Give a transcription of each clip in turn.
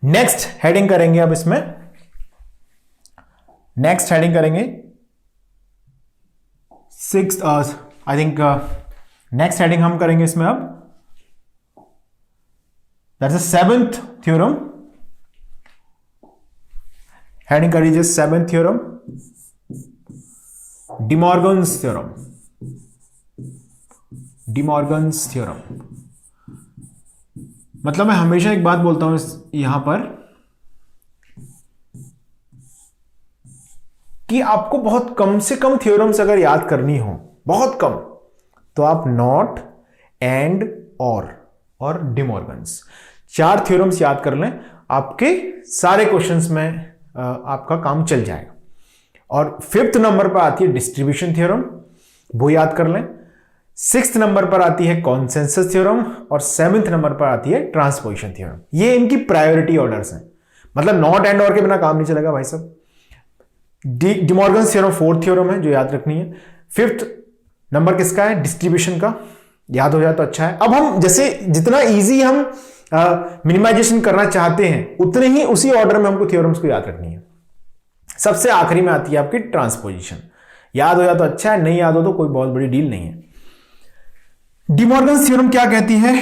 Next heading करेंगे अब इसमें, नेक्स्ट हेडिंग करेंगे six, I think next heading हम करेंगे इसमें अब, that's the seventh theorem. Heading कर लीजिए seventh theorem, De Morgan's theorem. De Morgan's theorem मतलब मैं हमेशा एक बात बोलता हूं यहां पर कि आपको बहुत कम से कम थ्योरम्स अगर याद करनी हो, बहुत कम, तो आप नॉट, एंड, और डिमॉर्गन्स, 4 थ्योरम्स याद कर लें, आपके सारे क्वेश्चंस में आपका काम चल जाएगा। और 5th नंबर पर आती है डिस्ट्रीब्यूशन थ्योरम, वो याद कर लें। 6th नंबर पर आती है कॉन्सेंसस थ्योरम, और 7th नंबर पर आती है ट्रांसपोजिशन थ्योरम। ये इनकी प्रायोरिटी ऑर्डर्स हैं, मतलब नॉट, एंड, और के बिना काम नहीं चलेगा भाई साहब। डिमॉर्गन्स थ्योरम 4th थ्योरम है जो याद रखनी है। 5th नंबर किसका है? डिस्ट्रीब्यूशन का। याद हो जाए तो अच्छा है। अब हम जैसे जितना इजी हम मिनिमाइजेशन करना चाहते हैं, उतने ही उसी ऑर्डर में हमको थ्योरम्स को याद रखनी है। सबसे आखिरी में आती है आपकी ट्रांसपोजिशन। याद हो जाए तो अच्छा है, नहीं याद हो तो कोई बहुत बड़ी डील नहीं है। डिमॉर्गन्स थ्योरम क्या कहती है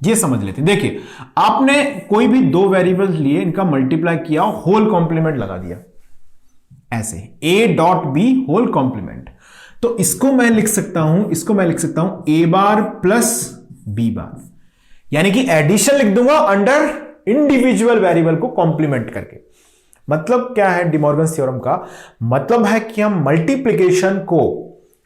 ये समझ लेते हैं। देखिए, आपने कोई भी 2 वेरिएबल्स लिए, इनका मल्टीप्लाई किया, होल कॉम्प्लीमेंट लगा दिया ऐसे, a dot B whole complement. तो इसको मैं लिख सकता हूं a bar plus b bar, यानी कि एडिशन लिख दूंगा अंडर इंडिविजुअल वेरिएबल को कॉम्प्लीमेंट करके। मतलब क्या है डिमॉर्गन्स थ्योरम का? मतलब है कि हम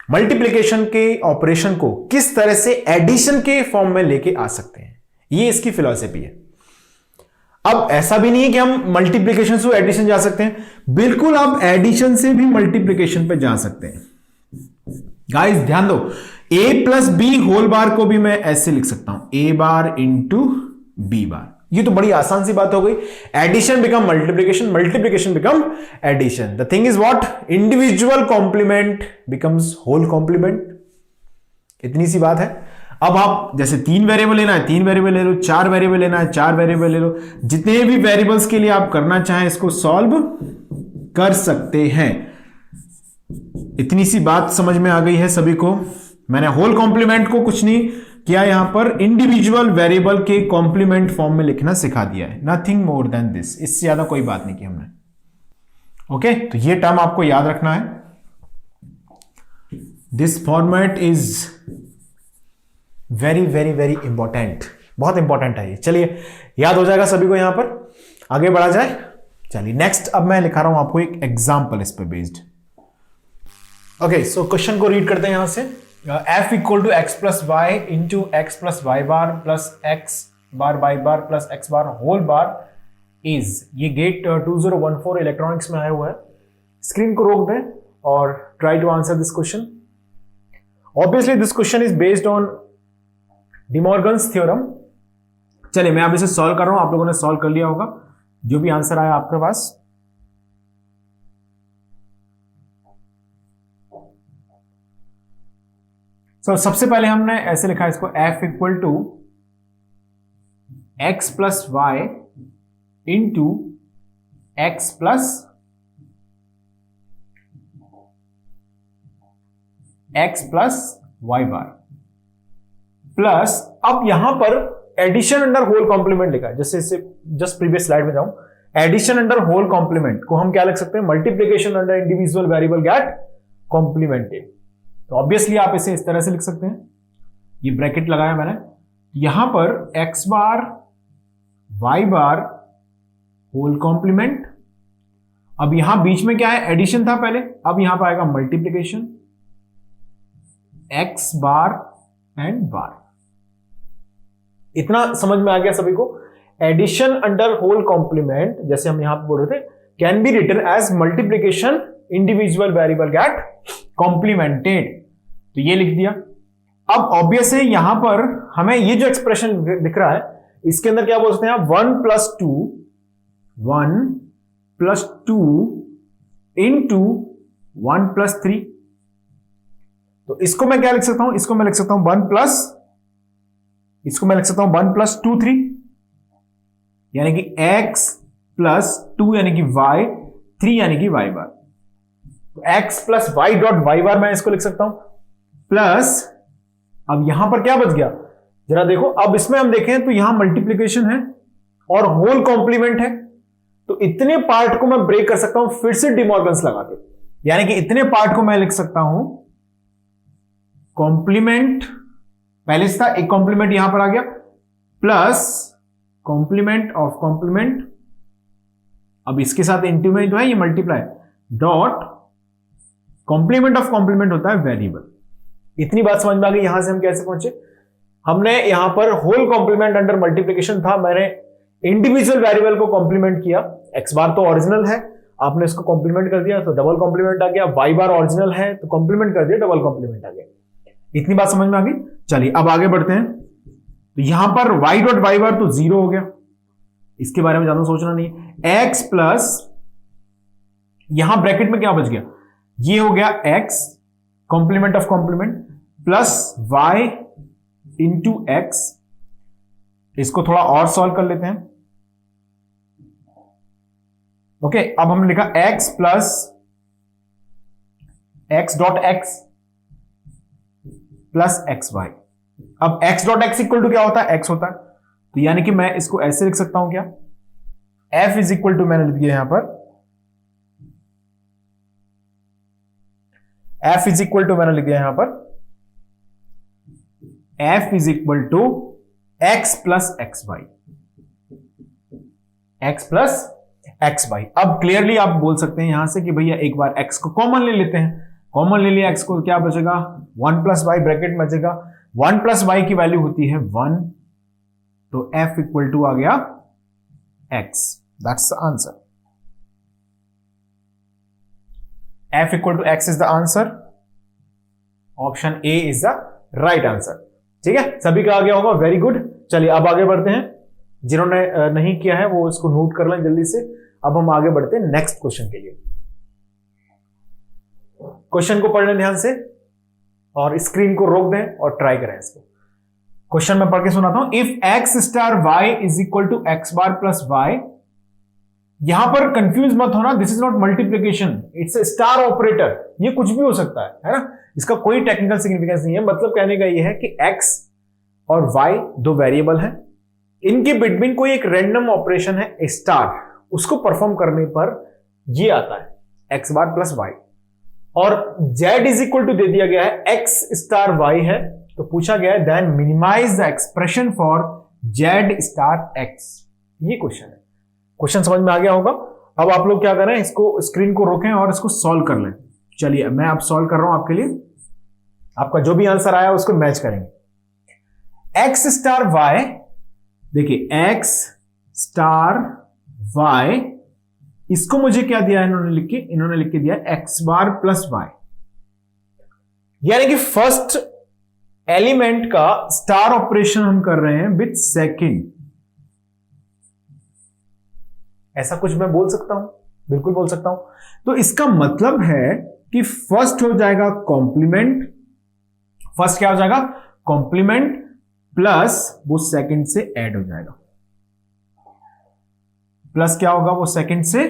मल्टीप्लिकेशन के ऑपरेशन को किस तरह से एडिशन के फॉर्म में लेके आ सकते हैं, ये इसकी फिलॉसफी है। अब ऐसा भी नहीं है कि हम मल्टीप्लिकेशन से एडिशन जा सकते हैं, बिल्कुल आप एडिशन से भी मल्टीप्लिकेशन पे जा सकते हैं। गाइस ध्यान दो, a plus B whole bar को भी मैं ऐसे लिख सकता हूं, a bar into B bar. ये तो बड़ी आसान सी बात हो गई। Addition become multiplication, multiplication become addition. The thing is what? Individual complement becomes whole complement. इतनी सी बात है। अब आप जैसे 3 वेरिएबल लेना है 3 वेरिएबल ले लो, 4 वेरिएबल लेना है 4 वेरिएबल ले लो, जितने भी वेरिएबल्स के लिए आप करना चाहें इसको सॉल्व कर सकते हैं। इतनी सी बात समझ में आ गई है सभी को। मैंने होल कॉम्प्लीमेंट को कुछ नहीं किया, यहां पर इंडिविजुअल वेरिएबल के कॉम्प्लीमेंट फॉर्म में लिखना सिखा दिया है, नथिंग मोर देन दिस। इससे ज्यादा कोई बात नहीं की हमने। ओके, तो ये टर्म आपको याद रखना है। This format is very very very important, बहुत इंपॉर्टेंट है ये। चलिए, याद हो जाएगा सभी को। यहां पर आगे बढ़ा जाए। चलिए नेक्स्ट, अब मैं लिखा रहा हूं आपको एक एग्जाम्पल इस पर बेस्ड। ओके, सो क्वेश्चन को रीड करते हैं यहां से। f equal to X plus Y into X plus Y bar plus X bar Y bar plus X bar whole bar is, ये गेट 2014 इलेक्ट्रॉनिक्स में आया हुआ है। स्क्रीन को रोक दें और try to answer this question. Obviously this question is based on De Morgan's theorem. चलिए, मैं अब इसे सॉल्व कर रहा हूं, आप लोगों ने सॉल्व कर लिया होगा जो भी आंसर आया आपके पास। सबसे पहले हमने ऐसे लिखा है इसको, f equal to X plus Y into X plus Y bar plus, अब यहां पर एडिशन अंडर होल कॉम्प्लीमेंट लिखा है। जैसे इससे जस्ट प्रीवियस स्लाइड में जाऊं, एडिशन अंडर होल कॉम्प्लीमेंट को हम क्या लिख सकते हैं? Multiplication under individual variable get complemented. तो ऑब्वियसली आप इसे इस तरह से लिख सकते हैं, ये ब्रैकेट लगाया मैंने। यहां पर x बार y बार होल कॉम्प्लीमेंट। अब यहां बीच में क्या है? एडिशन था पहले, अब यहां पर आएगा मल्टीप्लिकेशन x बार एंड बार। इतना समझ में आ गया सभी को? एडिशन अंडर होल कॉम्प्लीमेंट, जैसे हम यहां पर बोल रहे थे, can be written as multiplication individual variable get complemented. तो ये लिख दिया। अब ऑब्वियस है यहां पर हमें ये जो एक्सप्रेशन दिख रहा है, इसके अंदर क्या बोल सकते हैं आप? 1 प्लस 2 इंटू 1 प्लस 3। तो इसको मैं क्या लिख सकता हूं? इसको मैं लिख सकता हूं 1 प्लस 2 3, यानी कि x प्लस 2 यानी कि y, 3 यानी कि y बार। तो x plus y dot y बार मैं इसको लिख सकता हूं, प्लस अब यहां पर क्या बच गया जरा देखो। अब इसमें हम देखें तो यहां मल्टीप्लीकेशन है और होल कॉम्प्लीमेंट है, तो इतने पार्ट को मैं ब्रेक कर सकता हूं फिर से डिमॉर्गन्स लगा के, यानी कि इतने पार्ट को मैं लिख सकता हूं कॉम्प्लीमेंट, पहले से था एक कॉम्प्लीमेंट यहां पर आ गया, प्लस कॉम्प्लीमेंट ऑफ कॉम्प्लीमेंट, अब इसके साथ इंटू में जो है ये multiply, dot complement of complement होता है वेरिएबल। इतनी बात समझ में आ गई। यहां से हम कैसे पहुंचे, हमने यहां पर होल कॉम्प्लीमेंट अंडर मल्टीप्लीकेशन था, मैंने इंडिविजुअल वेरिएबल को कॉम्प्लीमेंट किया। एक्स बार तो ओरिजिनल है, आपने इसको कॉम्प्लीमेंट कर दिया तो डबल कॉम्प्लीमेंट आ गया, वाई बार ओरिजिनल है तो कॉम्प्लीमेंट कर दिया, डबल कॉम्प्लीमेंट आ गया। इतनी बात समझ में आ गई। चलिए अब आगे बढ़ते हैं। तो यहां पर y डॉट वाई बार तो 0 हो गया, इसके बारे में ज्यादा सोचना नहीं। x प्लस यहां ब्रैकेट में क्या बच गया, ये हो गया x complement of complement plus y into X. इसको थोड़ा और सॉल्व कर लेते हैं। ओके, अब हमने लिखा x plus x dot X plus X Y. अब x dot X equal to क्या होता है, x होता है, तो यानी कि मैं इसको ऐसे लिख सकता हूं क्या, f इज इक्वल टू मैंने लिख दिया यहां पर, f इज इक्वल टू मैंने लिख दिया यहां पर, f is equal to x plus X Y, x plus X Y. अब क्लियरली आप बोल सकते हैं यहां से कि भैया एक बार x को कॉमन ले लेते हैं, कॉमन ले लिया x को, क्या बचेगा 1 प्लस वाई, ब्रैकेट में बचेगा 1 प्लस वाई की वैल्यू होती है 1, तो f इक्वल टू आ गया x, that's the answer. f equal to x is the answer, option A is the right answer. ठीक है, सभी का आ गया होगा, वेरी गुड। चलिए अब आगे बढ़ते हैं, जिन्होंने नहीं किया है वो इसको नोट कर लें जल्दी से। अब हम आगे बढ़ते हैं नेक्स्ट क्वेश्चन के लिए। क्वेश्चन को पढ़ लें ध्यान से और स्क्रीन को रोक दें और ट्राई करें इसको। क्वेश्चन में पढ़ के सुनाता हूं। If X star Y is equal to X bar plus Y, यहां पर कंफ्यूज मत होना, this is not multiplication, it's a star operator, ये कुछ भी हो सकता है ना, इसका कोई टेक्निकल सिग्निफिकेंस नहीं है। मतलब कहने का ये है कि x और y दो वेरिएबल हैं, इनके बिटवीन कोई एक रैंडम ऑपरेशन है स्टार, उसको परफॉर्म करने पर ये आता है x बार प्लस y, और z इज इक्वल टू दे दिया गया है x स्टार y है, तो पूछा गया है then minimize the expression for z star x। ये क्वेश्चन है, क्वेश्चन समझ में आ गया होगा। अब आप लोग क्या करें, इसको स्क्रीन को रोकें और इसको सॉल्व कर लें। चलिए मैं अब सॉल्व कर रहा हूं आपके लिए, आपका जो भी आंसर आया उसको मैच करेंगे। x स्टार y, देखिए x स्टार y, इसको मुझे क्या दिया है इन्होंने लिख के दिया x बार प्लस y, यानी कि फर्स्ट एलिमेंट का स्टार ऑपरेशन हम कर रहे हैं विथ सेकंड। ऐसा कुछ मैं बोल सकता हूं, बिल्कुल बोल सकता हूं। तो इसका मतलब है कि फर्स्ट हो जाएगा कॉम्प्लीमेंट, फर्स्ट क्या हो जाएगा कॉम्प्लीमेंट, प्लस वो सेकंड से ऐड हो जाएगा, प्लस क्या होगा वो सेकंड से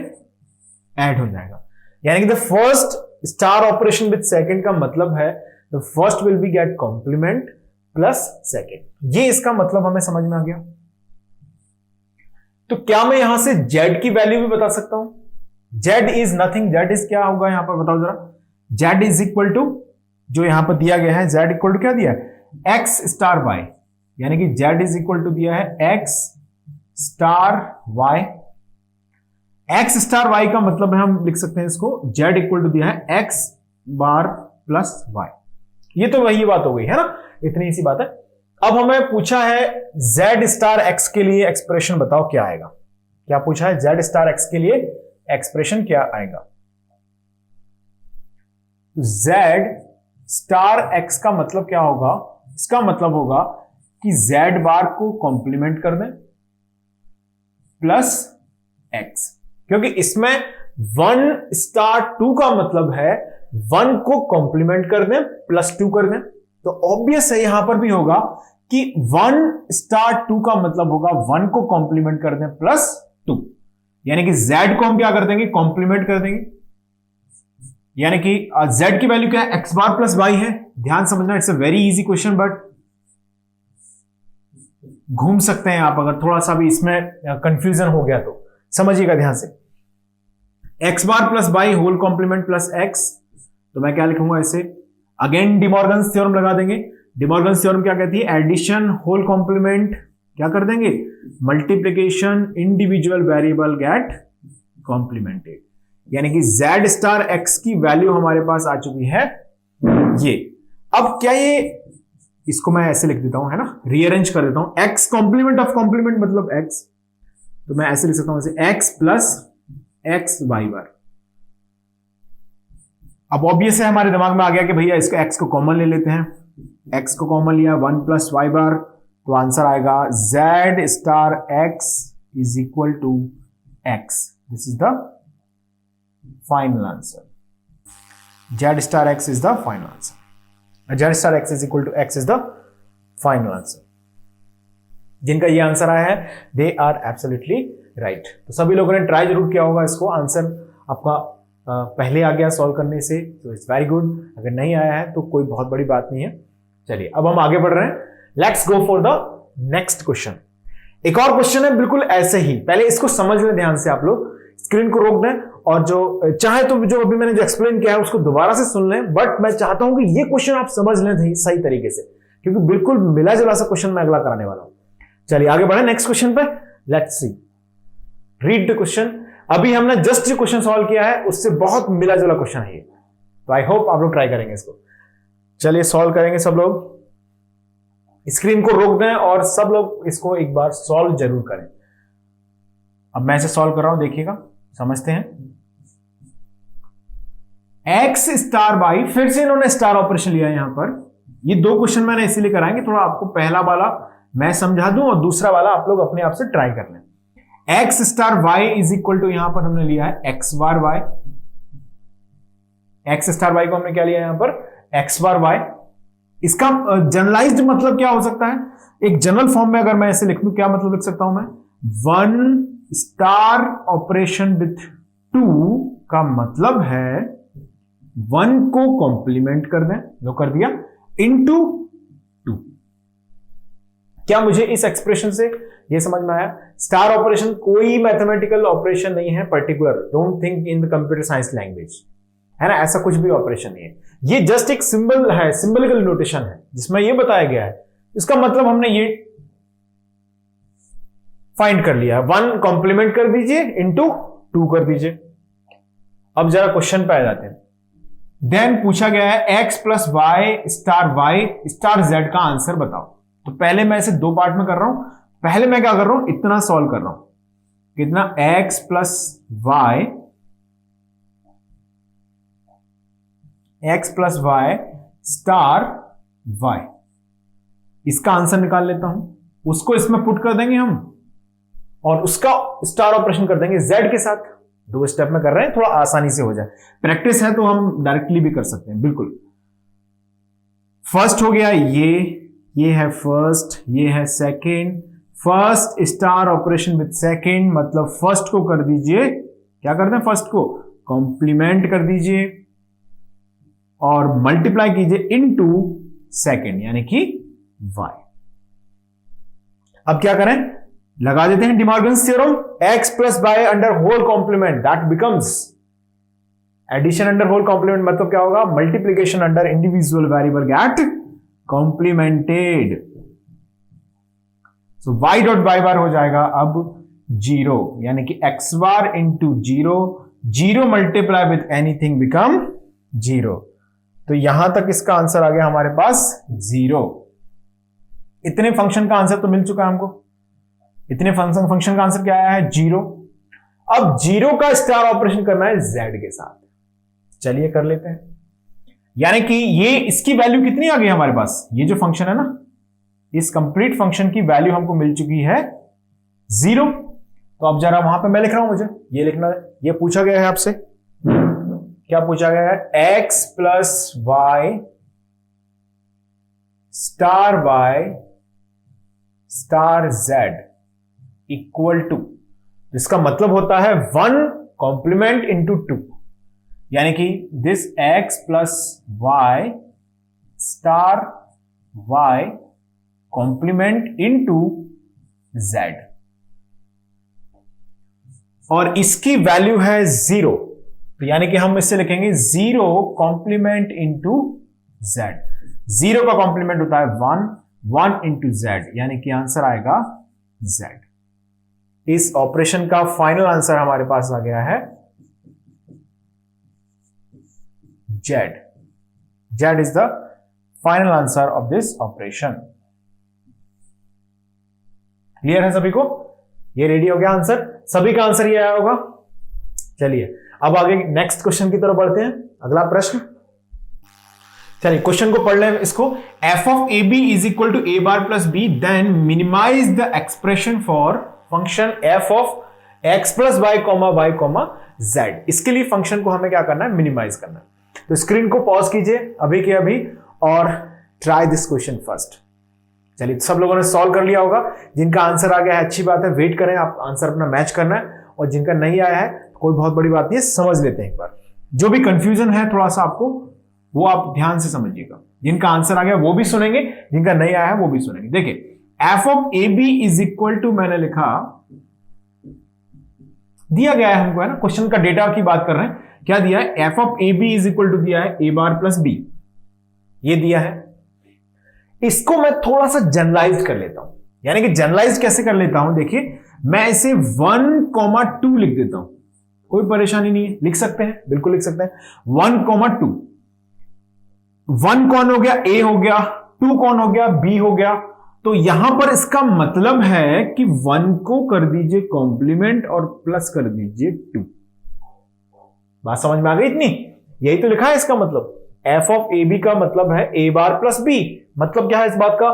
ऐड हो जाएगा, यानी कि the first star operation with second का मतलब है the first will be get complement plus second. ये इसका मतलब हमें समझ में आ गया। तो क्या मैं यहां से z की वैल्यू भी बता सकता हूं, z is nothing, z is क्या होगा यहां पर बताओ जरा, z इज इक्वल टू जो यहां पर दिया गया है, z इक्वल टू क्या दिया है x स्टार y, यानी कि z इज इक्वल टू दिया है x star y। x star y का मतलब है, हम लिख सकते हैं इसको z इक्वल टू दिया है x बार प्लस y। ये तो वही बात हो गई है ना, इतनी सी बात है। अब हमें पूछा है z स्टार x के लिए एक्सप्रेशन बताओ क्या आएगा, क्या पूछा है z स्टार x के लिए एक्सप्रेशन क्या आएगा। z स्टार x का मतलब क्या होगा, इसका मतलब होगा कि z बार को कॉम्प्लीमेंट कर दें प्लस x, क्योंकि इसमें 1 स्टार 2 का मतलब है 1 को कॉम्प्लीमेंट कर दें प्लस 2 कर दें, तो ऑब्वियस है यहां पर भी होगा कि 1 स्टार 2 का मतलब होगा 1 को कॉम्प्लीमेंट कर दें प्लस 2, यानी कि z को हम क्या कर देंगे, कॉम्प्लीमेंट कर देंगे, यानी कि z की वैल्यू क्या है, x बार प्लस y है। ध्यान समझना, it's a very easy question, but घूम सकते हैं आप अगर थोड़ा सा भी इसमें कंफ्यूजन हो गया तो। समझिएगा ध्यान से, x बार plus y whole complement plus x, तो मैं क्या लिखूंगा इसे, अगेन डिमॉर्गन्स थ्योरम लगा देंगे। डिमॉर्गन्स थ्योरम क्या कहती है, एडिशन होल कॉम्प्लीमेंट क्या कर देंगे, multiplication individual variable get complemented, यानी कि z स्टार x की वैल्यू हमारे पास आ चुकी है ये। अब क्या ये, इसको मैं ऐसे लिख देता हूं, है ना, रीअरेंज कर देता हूं, x कॉम्प्लीमेंट ऑफ कॉम्प्लीमेंट मतलब x, तो मैं ऐसे लिख सकता हूं ऐसे x प्लस x y बार। अब ऑब्वियस है हमारे दिमाग में आ गया कि भैया इसको x को कॉमन ले लेते हैं, x को कॉमन लिया 1 प्लस y बार, तो आंसर आएगा z star x is equal to x। This is the final answer, z star x is the final answer, z star x is equal to x is the final answer. जिनका ये answer आया है they are absolutely right. तो सभी लोगों ने try जरूर किया होगा इसको, आंसर आपका पहले आ गया सॉल्व करने से, तो इट्स वेरी गुड। अगर नहीं आया है तो कोई बहुत बड़ी बात नहीं है। चलिए अब हम आगे बढ़ रहे हैं, let's go for the next question. एक और क्वेश्चन है बिल्कुल ऐसे ही, पहले इसको समझ लें ध्यान से, आप लोग स्क्रीन को रोक दें और जो चाहे तो जो अभी मैंने जो एक्सप्लेन किया है उसको दोबारा से सुन लें, बट मैं चाहता हूं कि ये क्वेश्चन आप समझ लें सही तरीके से, क्योंकि बिल्कुल मिला जुला सा क्वेश्चन मैं अगला कराने वाला हूं। चलिए आगे बढ़े नेक्स्ट क्वेश्चन पे, let's see, read the question. अभी हमने जस्ट जो क्वेश्चन सॉल्व किया है उससे बहुत मिला जुला क्वेश्चन है ये, तो आई होप आप लोग ट्राई करेंगे इसको। चलिए सॉल्व करेंगे सब लोग, स्क्रीन को रोक दें और सब लोग इसको एक बार सॉल्व जरूर करें। अब मैं इसे सॉल्व कर रहा हूं, देखिएगा, समझते हैं। x स्टार बाई, फिर से इन्होंने स्टार ऑपरेशन लिया यहां पर। ये दो क्वेश्चन मैंने इसीलिए कराएंगे, थोड़ा आपको पहला वाला मैं समझा दूं और दूसरा वाला आप लोग अपने आप से ट्राई कर लें। x star y is equal to, यहां पर हमने लिया है x bar y, x star y को हमने क्या लिया यहां पर, x बार y। इसका जनरलाइज्ड मतलब क्या हो सकता है, एक जनरल फॉर्म में अगर मैं ऐसे लिख दूं, क्या मतलब लिख सकता हूं मैं, 1 स्टार ऑपरेशन विथ 2 का मतलब है 1 को कॉम्प्लीमेंट कर दें, जो कर दिया, इनटू 2। क्या मुझे इस एक्सप्रेशन से यह समझ में आया, स्टार ऑपरेशन कोई मैथमेटिकल ऑपरेशन नहीं है particular, don't think in the computer science language, है ना, ऐसा कुछ भी ऑपरेशन नहीं है, ये जस्ट एक सिंबल है, सिंबलिकल नोटेशन है जिसमें यह बताया गया है। इसका मतलब हमने ये फाइंड कर लिया, 1 कॉम्प्लीमेंट कर दीजिए इनटू 2 कर दीजिए। अब जरा क्वेश्चन पे आ जाते हैं। देन पूछा गया है x plus Y star z का आंसर बताओ। तो पहले मैं इसे दो पार्ट में कर रहा हूं, पहले मैं क्या कर रहा हूं, इतना सॉल्व कर रहा हूं, कितना, x plus Y star y, इसका आंसर निकाल लेता हूं, उसको इसमें पुट कर देंगे हम और उसका स्टार ऑपरेशन कर देंगे z के साथ। 2 स्टेप में कर रहे हैं, थोड़ा आसानी से हो जाए, प्रैक्टिस है तो हम डायरेक्टली भी कर सकते हैं, बिल्कुल। फर्स्ट हो गया ये है फर्स्ट, ये है second, first star operation with second, मतलब फर्स्ट को कर दीजिए, क्या करते हैं, फर्स्ट को कॉम्प्लीमेंट कर दीजिए और मल्टीप्लाई कीजिए इनटू सेकेंड, यानी कि y। अब क्या करें, लगा देते हैं De Morgan's theorem, x plus y under whole complement, that becomes addition under whole complement, मतलब क्या होगा, multiplication under individual variable get complemented. So y dot y bar हो जाएगा अब 0, यानी कि x बार into 0 multiply with anything become 0। तो यहां तक इसका आंसर आ गया हमारे पास 0। इतने फंक्शन का आंसर तो मिल चुका है हमको, इतने फंक्शन का आंसर क्या आया है, 0। अब 0 का स्टार ऑपरेशन करना है z के साथ, चलिए कर लेते हैं। यानी कि ये इसकी वैल्यू कितनी आ गई हमारे पास, ये जो फंक्शन है ना, इस कंप्लीट फंक्शन की वैल्यू हमको मिल चुकी है 0। तो अब जरा वहां पे मैं लिख रहा हूं, मुझे ये लिखना है, ये पूछा गया है आपसे, क्या पूछा गया है, x plus Y star y star Z equal to, इसका मतलब होता है 1 कॉम्प्लीमेंट इंटू 2, यानी कि this x plus Y star y complement into z, और इसकी वैल्यू है 0, तो यानी कि हम इससे लिखेंगे 0 कॉम्प्लीमेंट इंटू z। 0 का कॉम्प्लीमेंट होता है 1, 1 इंटू z, यानी कि आंसर आएगा z। इस ऑपरेशन का फाइनल आंसर हमारे पास आ गया है z। z is the final answer of this operation. Clear है सभी को? ये रेडी हो गया आंसर, सभी का आंसर ये आया होगा। चलिए अब आगे नेक्स्ट क्वेश्चन की तरफ बढ़ते हैं। अगला प्रश्न, चलिए क्वेश्चन को पढ़ लें इसको। f of A B is equal to A bar plus B, then minimize the expression for function f of x plus Y comma Y comma Z. इसके लिए फंक्शन को हमें क्या करना है? मिनिमाइज करना है। तो स्क्रीन को पॉज कीजिए अभी के अभी और ट्राई दिस क्वेश्चन फर्स्ट। चलिए सब लोगों ने सॉल्व कर लिया होगा। जिनका आंसर आ गया है अच्छी बात है, वेट करें, आप आंसर अपना मैच करना है, और जिनका नहीं आया है कोई बहुत बड़ी बात नहीं है, समझ लेते हैं एक बार। जो भी कंफ्यूजन है थोड़ा सा आपको, वो आप ध्यान से समझिएगा। जिनका आंसर आ गया वो भी सुनेंगे, जिनका नहीं आया है वो भी सुनेंगे। देखिए F of A B is equal to, मैंने लिखा, दिया गया है हमको, है ना, क्वेश्चन का डेटा की बात कर रहे हैं। क्या दिया है? F of A B is equal to दिया है ए बार प्लस बी, ये दिया है। इसको मैं थोड़ा सा जनरलाइज कर लेता हूं, यानी कि जनरलाइज कैसे कर लेता हूं, देखिए मैं इसे 1,2 लिख देता हूं, कोई परेशानी नहीं है, लिख सकते हैं, बिल्कुल लिख सकते हैं। 1,2, 1 कौन हो गया? ए हो गया, 2 कौन हो गया? बी हो गया। तो यहां पर इसका मतलब है कि 1 को कर दीजिए कॉम्प्लीमेंट और प्लस कर दीजिए 2। बात समझ में आ गई इतनी? यही तो लिखा है इसका मतलब। एफ ऑफ ए बी का मतलब है ए बार प्लस बी। मतलब क्या है इस बात का?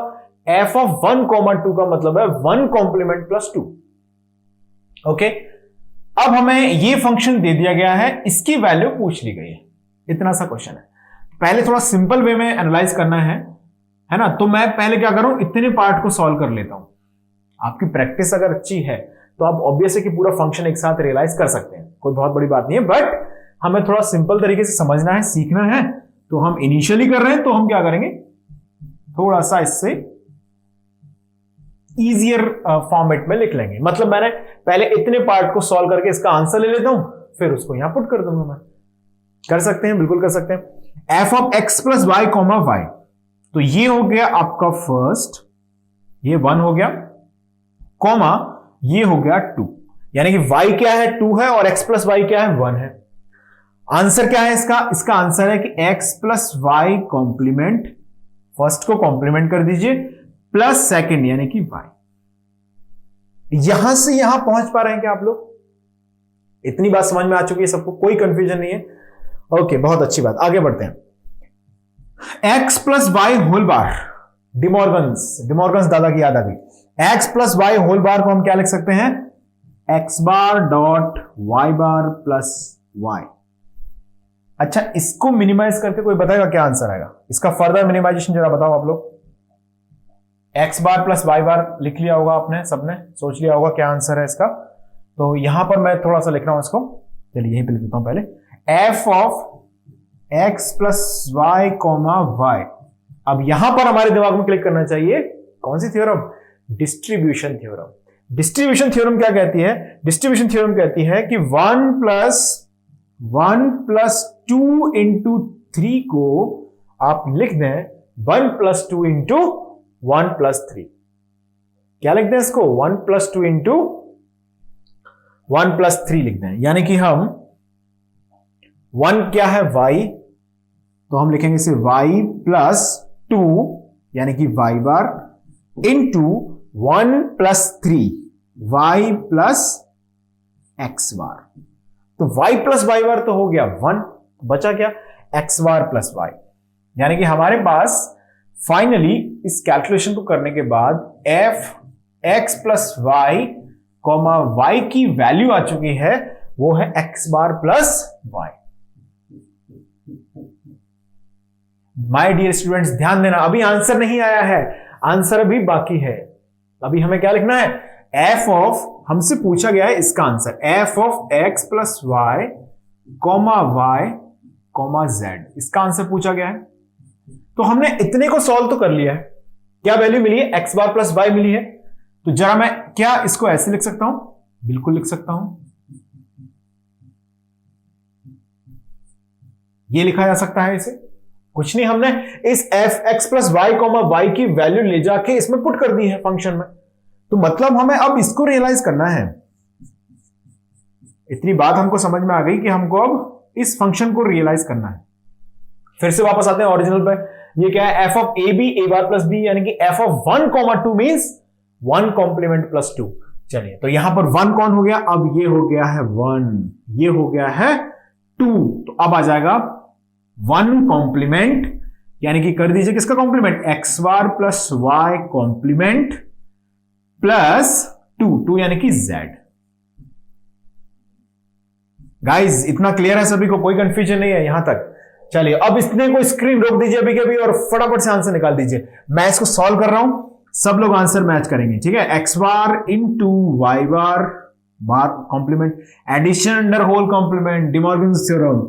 एफ ऑफ 1,2 का मतलब है 1 कॉम्प्लीमेंट प्लस 2। ओके, अब हमें ये फंक्शन दे दिया गया है, इसकी वैल्यू पूछ ली गई है, इतना सा क्वेश्चन है। पहले थोड़ा सिंपल वे में एनालाइज करना है ना। तो मैं पहले क्या करूं, इतने पार्ट को सॉल्व कर लेता हूं। आपकी प्रैक्टिस अगर अच्छी है तो आप ऑब्वियस है कि पूरा फंक्शन एक साथ रियलाइज कर सकते हैं, कोई बहुत बड़ी बात नहीं है। बट हमें थोड़ा सिंपल तरीके से समझना है, सीखना है। तो हम इनिशियली कर रहे हैं, तो हम क्या करेंगे, थोड़ा सा इससे इजियर फॉर्मेट में लिख लेंगे। मतलब मैंने पहले इतने पार्ट को सॉल्व करके इसका आंसर ले लेता हूं, फिर उसको यहां पुट कर दूंगा मैं। कर सकते हैं, बिल्कुल कर सकते हैं। F of X plus Y comma Y, तो ये हो गया आपका फर्स्ट, ये 1 हो गया, कॉमा ये हो गया 2, यानी कि y क्या है? 2 है, और x प्लस वाई क्या है? 1 है। आंसर क्या है इसका? इसका आंसर है कि x plus Y complement, first को कॉम्प्लीमेंट कर दीजिए, प्लस सेकंड यानी कि y। यहां से यहां पहुंच पा रहे हैं क्या आप लोग? इतनी बात समझ में आ चुकी है सबको, कोई कंफ्यूजन नहीं है? ओके, बहुत अच्छी बात। आगे बढ़ते हैं। x plus Y whole bar, De Morgan's दादा की याद आ गई। x plus Y whole bar को हम क्या लिख सकते हैं? x bar dot Y bar plus Y. अच्छा, इसको मिनिमाइज करके कोई बताएगा क्या आंसर आएगा? इसका फर्दर मिनिमाइजेशन जरा बताओ आप लोग। x बार प्लस वाई बार लिख लिया होगा आपने, सबने सोच लिया होगा क्या आंसर है इसका। तो यहां पर मैं थोड़ा सा लिख रहा हूं इसको, चलिए यहीं पे लिख देता हूं पहले। f of x plus Y comma Y. अब यहां पर हमारे दिमाग में क्लिक करना चाहिए कौन सी theorem? Distribution theorem. Distribution theorem क्या कहती है? डिस्ट्रीब्यूशन थ्योरम कहती है कि 1 प्लस 2 इंटू 3 को आप लिख दें 1 प्लस 2 इंटू 1 प्लस 3। क्या लिख दें इसको? 1 प्लस 2 इंटू 1 प्लस 3 लिख दें, यानी कि हम 1 क्या है? y, तो हम लिखेंगे इसे y प्लस 2 यानी कि y bar into 1 plus 3 y plus x bar. तो y प्लस y बार तो हो गया 1, बचा क्या? x बार प्लस y। यानी कि हमारे पास फाइनली इस कैलकुलेशन को करने के बाद f x plus Y comma y की वैल्यू आ चुकी है, वो है x bar plus y। My dear students, ध्यान देना, अभी आंसर नहीं आया है, आंसर अभी बाकी है। अभी हमें क्या लिखना है, एफ ऑफ, हमसे पूछा गया है इसका answer, F of X plus Y comma Z, इसका आंसर पूछा गया है। तो हमने इतने को सॉल्व तो कर लिया है। क्या वैल्यू मिली है, एक्स बार प्लस वाई मिली है। तो जरा मैं क्या इसको ऐसे लिख सकता हूं, बिल्कुल लिख सकता हूं, ये लिखा जा सकता है इसे। कुछ नहीं, हमने इस F X plus Y comma Y की वैल्यू ले जाके इसमें पुट कर दी है फंक्शन में। तो मतलब हमें अब इसको रियलाइज करना है। इतनी बात हमको समझ में आ गई कि हमको अब इस फंक्शन को रियलाइज करना है। फिर से वापस आते हैं ओरिजिनल पे। ये क्या है, F of A B A bar plus B, यानी कि F of 1 comma 2 means 1 complement plus 2। चलिए, तो यहां पर 1 कौन हो गया, अब ये हो गया है 1, ये हो गया है 2। तो अब आ जाएगा 1 कॉम्प्लीमेंट, यानी कि कर दीजिए किसका complement, x bar plus Y complement plus 2 यानी कि z। गाइस इतना क्लियर है सभी को, कोई कंफ्यूजन नहीं है यहां तक। चलिए, अब इसने को स्क्रीन रोक दीजिए अभी के अभी और फटाफट से आंसर निकाल दीजिए। मैं इसको सॉल्व कर रहा हूं, सब लोग आंसर मैच करेंगे, ठीक है। X bar into y bar complement, addition under whole complement, De Morgan's theorem,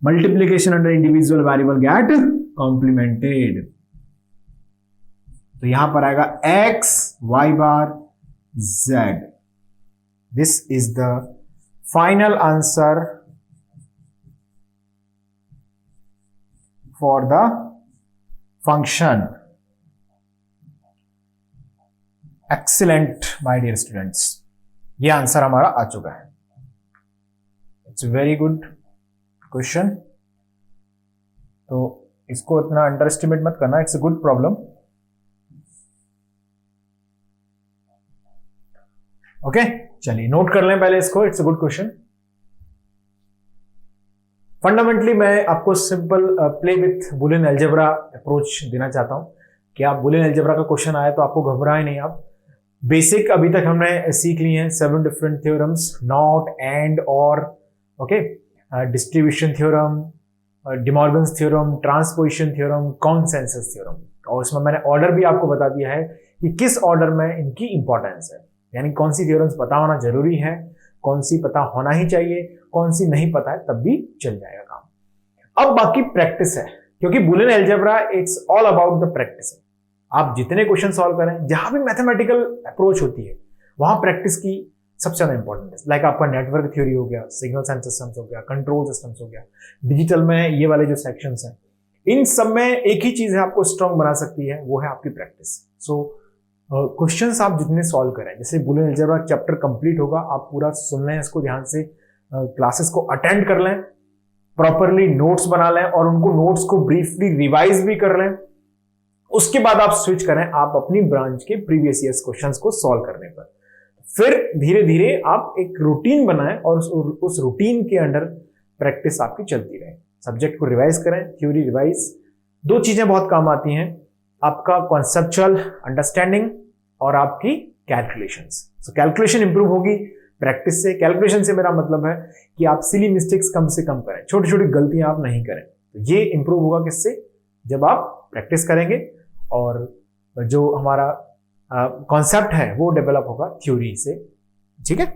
multiplication under individual variable get complemented. तो यहां पर आएगा x y bar z. This is the final answer for the function. Excellent my dear students, ये answer हमारा आ चुका है। It's very good question. तो इसको इतना अंडर एस्टिमेट मत करना, it's a good problem. Okay, चलिए नोट कर लें पहले इसको, it's a good question. Fundamentally मैं आपको simple play with Boolean algebra approach देना चाहता हूं कि आप बुलियन अलजेब्रा का क्वेश्चन आए तो आपको घबराए नहीं। आप बेसिक अभी तक हमने सीख ली हैं 7 डिफरेंट थ्योरम्स, नॉट, एंड, और, okay, distribution theorem, De Morgan's theorem, transposition theorem, consensus theorem. और इसमें मैंने ऑर्डर भी आपको बता दिया है कि किस ऑर्डर में इनकी इंपॉर्टेंस है, यानी कौन सी थ्योरम्स पता होना जरूरी है, कौन सी पता होना ही चाहिए, कौन सी नहीं पता है तब भी चल जाएगा काम। अब बाकी प्रैक्टिस है, क्योंकि Boolean algebra it's all about the practice. आप जितने क्वेश्चन सॉल्व करें, जहां भी मैथमेटिकल अप्रोच होती है वहां प्रैक्टिस की सबसे ज्यादा इंपॉर्टेंट है। लाइक आपका नेटवर्क थ्योरी हो गया, सिग्नल्स एंड सिस्टम्स हो गया, कंट्रोल सिस्टम्स हो गया, डिजिटल में ये वाले जो सेक्शंस हैं, इन सब में एक ही चीज है आपको स्ट्रांग बना सकती है, वो है आपकी प्रैक्टिस। सो क्वेश्चंस आप जितने सॉल्व करें, जैसे बुलियन अलजेब्रा चैप्टर कंप्लीट होगा, आप पूरा सुन लें इसको ध्यान से, क्लासेस को अटेंड कर लें, प्रॉपरली नोट्स बना लें और उनको नोट्स को ब्रीफली रिवाइज भी कर लें। उसके बाद आप स्विच करें आप अपनी ब्रांच के प्रीवियस ईयर्स क्वेश्चंस को सॉल्व करने पर। फिर धीरे धीरे आप एक रूटीन बनाएं और उस रूटीन के अंडर प्रैक्टिस आपकी चलती रहे। सब्जेक्ट को रिवाइज करें, थ्योरी रिवाइज। 2 चीजें बहुत काम आती हैं, आपका कॉन्सेप्चुअल अंडरस्टैंडिंग और आपकी कैलकुलेशंस। सो कैलकुलेशन इंप्रूव होगी प्रैक्टिस से। कैलकुलेशन से मेरा मतलब है कि आप सिली मिस्टेक्स कम से कम करें, छोटी छोटी गलतियां आप नहीं करें। तो ये इंप्रूव होगा किससे, जब आप प्रैक्टिस करेंगे और जो हमारा कॉन्सेप्ट है वो डेवलप होगा थ्योरी से, ठीक है।